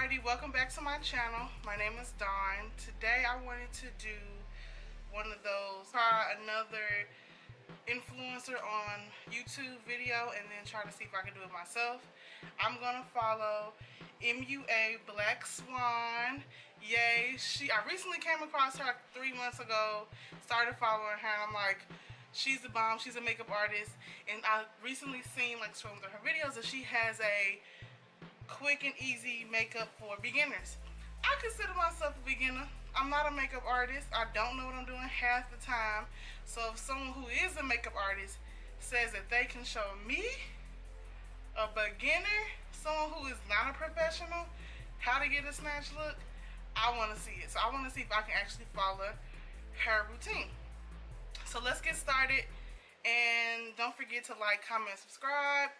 Alrighty, welcome back to my channel. My name is Dawn. Today I wanted to do one of those, try another influencer on YouTube video and then try to see if I can do it myself. I'm gonna follow MUA Blacswan. Yay, I recently came across her like 3 months ago, started following her, and I'm like, she's the bomb. She's a makeup artist, and I recently seen like from her videos that she has a quick and easy makeup for beginners. I consider myself a beginner. I'm not a makeup artist. I don't know what I'm doing half the time. So if someone who is a makeup artist says that they can show me, a beginner, someone who is not a professional, how to get a snatch look, I want to see it. So I want to see if I can actually follow her routine. So let's get started, and don't forget to like, comment, subscribe.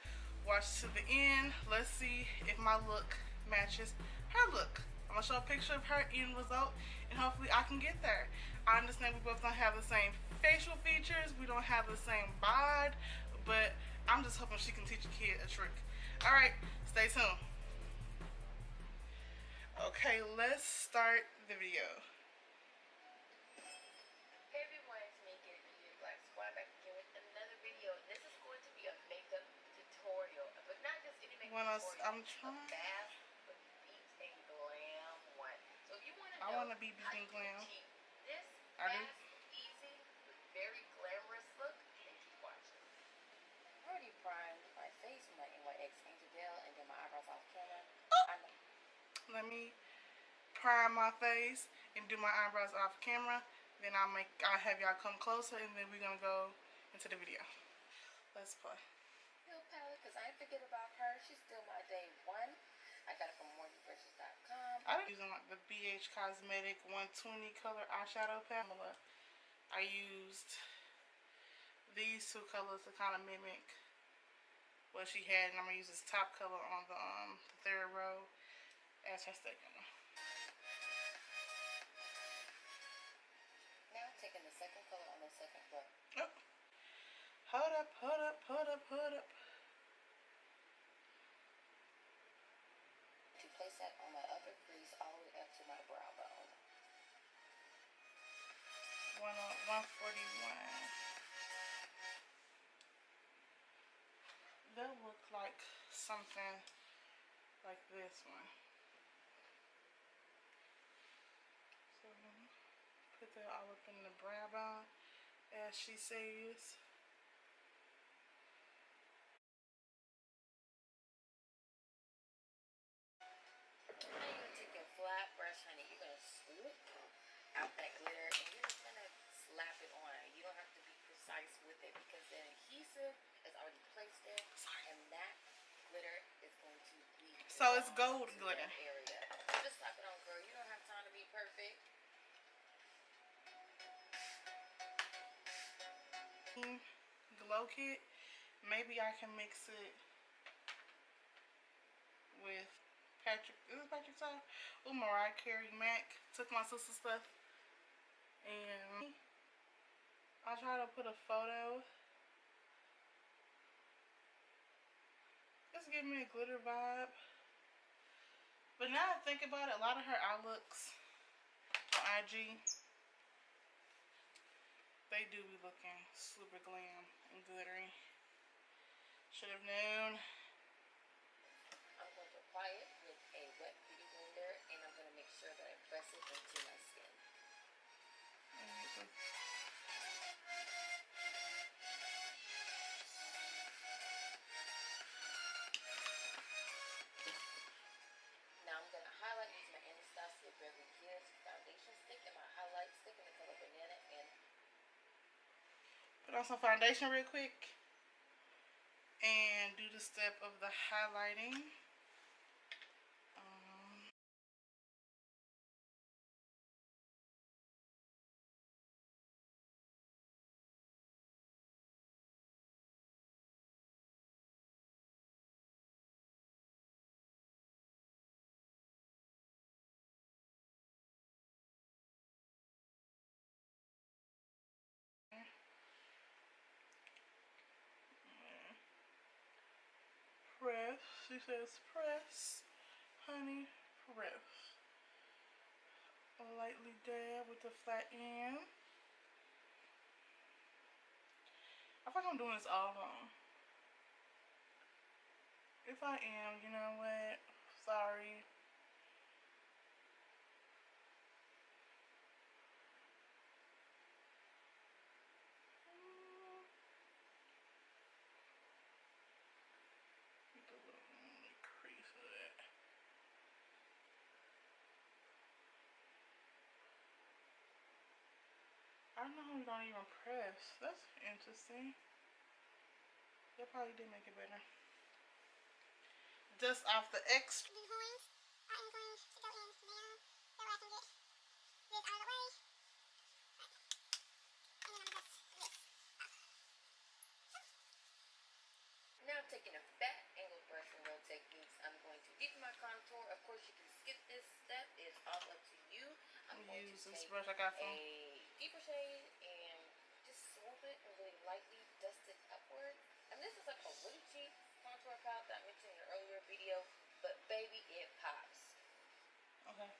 Watch to the end. Let's see if my look matches her look. I'm gonna show a picture of her end result, and hopefully I can get there. I understand we both don't have the same facial features, we don't have the same bod, but I'm just hoping she can teach a kid a trick. Alright, stay tuned. Okay, let's start the video. Hey everyone, it's me, Blackswan, back again with another video. This is going to be a makeup tutorial, but not just any makeup tutorial. I'm trying. A bath with beat and glam one. So if you want to know, I want to be beat and glam. This fast, easy, with very glamorous look, then keep watching. I already primed my face with my NYX Angel Gel and then my eyebrows off camera. Let me prime my face and do my eyebrows off camera. Then I'll have y'all come closer, and then we're gonna go into the video. Let's play. Real palette, because I ain't forget about her. She's still my day one. I got it from morganbrushes.com. I'm using like the BH Cosmetic 120 color eyeshadow palette. I used these two colors to kind of mimic what she had, and I'm gonna use this top color on the third row as her second one. Now taking the second color on the second row. Oh. Hold up, hold up, hold up, hold up. To place that on my upper crease all the way up to my brow bone. 141. They'll look like something like this one. So put that all up in the brow bone, as she says. Now you're going to take your flat brush, honey. You're going to swoop out that glitter, and you're just going to slap it on. You don't have to be precise with it because the adhesive is already placed there, and that glitter is going to be so it's gold glitter. Area. Just slap it on, girl. You don't have time to be perfect. Glow kit. Maybe I can mix it with Patrick's stuff. Oh, Mariah Carey MAC. Took my sister's stuff, and I try to put a photo. Just give me a glitter vibe. But now I think about it, a lot of her outlooks on IG, they do be looking super glam and glittery. Should have known. I'm going to apply it with a wet beauty blender, and I'm going to make sure that I press it into my skin. Now I'm going to highlight using my Anastasia Beverly Hills foundation stick and my highlight stick in the color banana, and put on some foundation real quick and do the step of the highlighting. Press. She says press, honey, press. Lightly dab with the flat end. I feel like I'm doing this all wrong. If I am, you know what? Sorry. Get the little crease of that. I don't know how we don't even press. That's interesting. That probably did make it better. Dust off the extra. The horns. I am going to go in now so I can get this out of the way. And then I'm just this off. Now taking a fat angled brush from Real Techniques, I'm going to deepen my contour. Of course, you can skip this step. It's all up to you. I'm going to use this take brush I got from a deeper shade and just swoop it and really lightly dust it upward. And this is like a really cheap contour palette that I mentioned in an earlier video, but baby, it pops. Okay.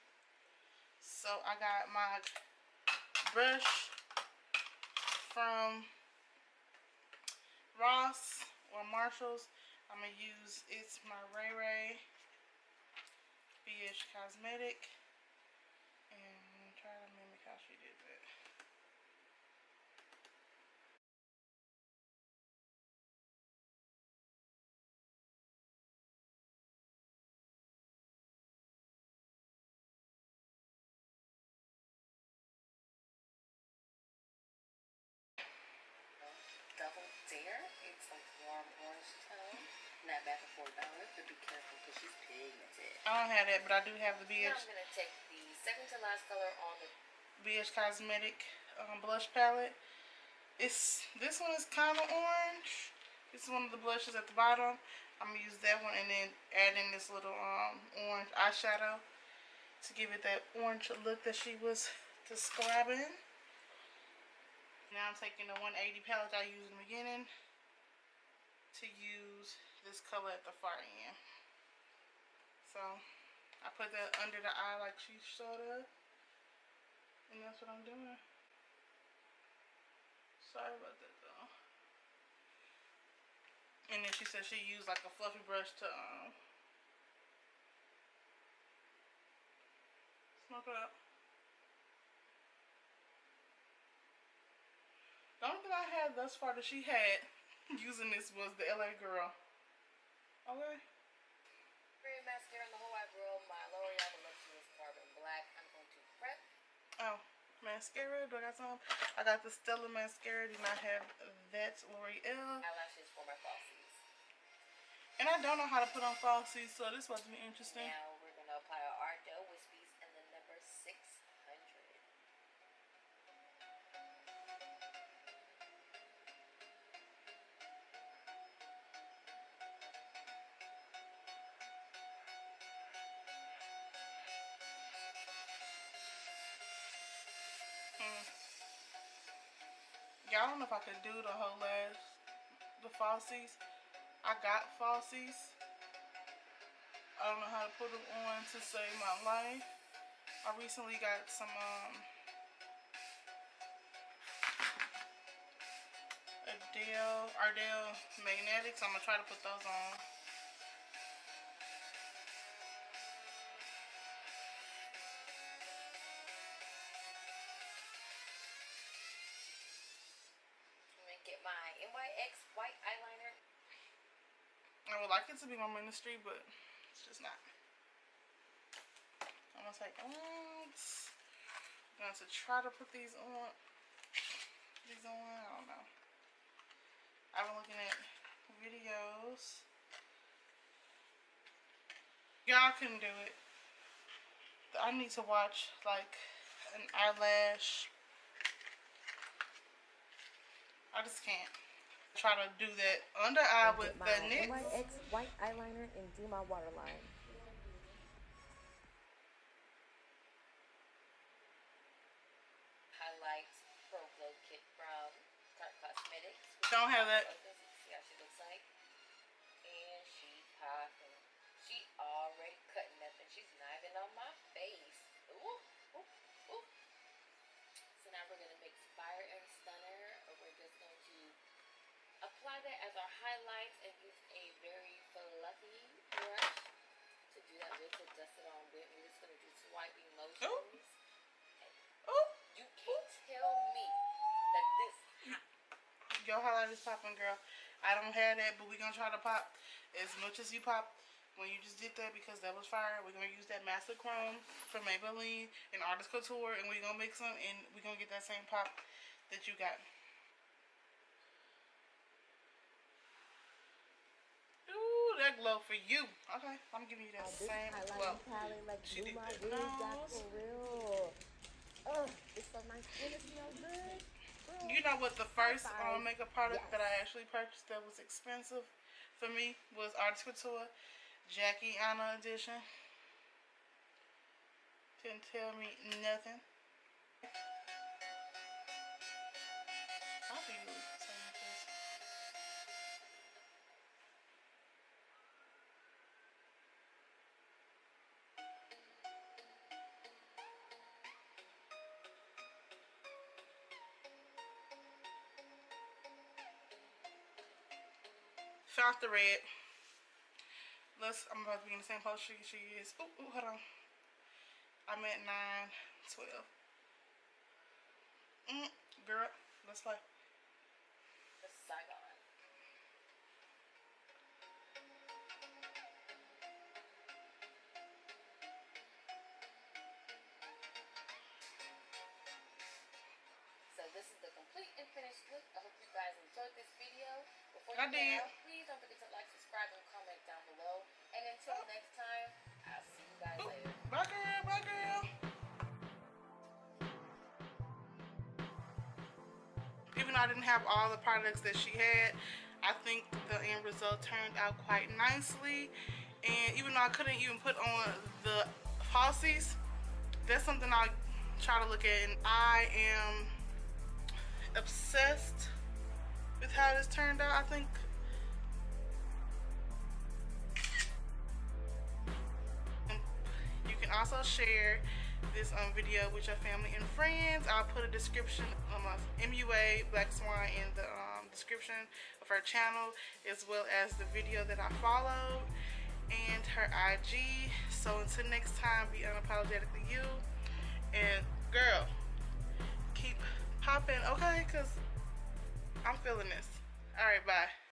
So I got my brush from Ross or Marshalls. I'm gonna use it's my Ray Ray BH Cosmetic, and I'm gonna try to mimic how she did that. Double Dare. It's a warm orange tone. Not bad for $4, but be careful because she's pigmented. I don't have that, but I do have the BH. Now I'm going to take the second to last color on the BH Cosmetic blush palette. This one is kind of orange. This is one of the blushes at the bottom. I'm gonna use that one and then add in this little orange eyeshadow to give it that orange look that she was describing. Now I'm taking the 180 palette I used in the beginning to use this color at the far end. So I put that under the eye like she showed us, and that's what I'm doing. Sorry about that though. And then she said she used like a fluffy brush to smoke it up. The only thing I had thus far that she had using this was the LA Girl. Okay. Cream mascara in the whole wide world, my L'Oreal Voluptuous Carbon Black. I'm going to prep. Oh, mascara. Do I got some? I got the Stella mascara. Do not have that L'Oreal. Eyelashes for my falsies. And I don't know how to put on falsies, so this was be interesting. Now we're going to apply our Eyeshadow Wispies and the number 600. Yeah, I don't know if I could do the whole the falsies. I got falsies. I don't know how to put them on to save my life. I recently got some Ardell magnetics. I'm gonna try to put those on. Get my NYX white eyeliner. I would like it to be my ministry, but it's just not. I'm gonna take I'm going to try to put these on. I don't know. I've been looking at videos. Y'all can do it. I need to watch like an eyelash. I just can't. Try to do that under eye with the NYX white eyeliner and do my waterline. Highlights Pro Glow Kit from Tarte Cosmetics. Don't have that. See how she looks like. And she popping. She already cutting up and she's not even on wiping motions. Oh. Oh. You can't tell me that this. Your highlight is popping, girl. I don't have that, but we're gonna try to pop as much as you pop when you just did that, because that was fire. We're gonna use that Master Chrome from Maybelline and Artist Couture, and we're gonna mix them, and we're gonna get that same pop that you got. Ooh, that glow for you. Okay, I'm giving you that same glow. Palette, like, She blew did my that wig back nose. for real. Oh, it's so nice and it smells good. Girl. You know what, the first High five. makeup product Yes. that I actually purchased that was expensive for me was Artist Couture Jackie Anna edition. Didn't tell me nothing. I'll be saying this. Found the red. I'm about to be in the same pose she is. Ooh, hold on. I'm at 9, 12. Girl, let's play. The Saigon. So this is the complete and finished look. I hope you guys enjoyed this video. Before you get out, please don't forget to like, subscribe, and comment down below. And until next time, I'll see you guys later. Bye, girl. Bye, girl. Even though I didn't have all the products that she had, I think the end result turned out quite nicely. And even though I couldn't even put on the falsies, that's something I'll try to look at. And I am obsessed with how this turned out. I think you can also share this video with your family and friends. I'll put a description of my MUA Blacswan in the description of her channel, as well as the video that I followed and her IG. So until next time, be unapologetically you. And girl, keep popping, okay? Because I'm feeling this. All right, bye.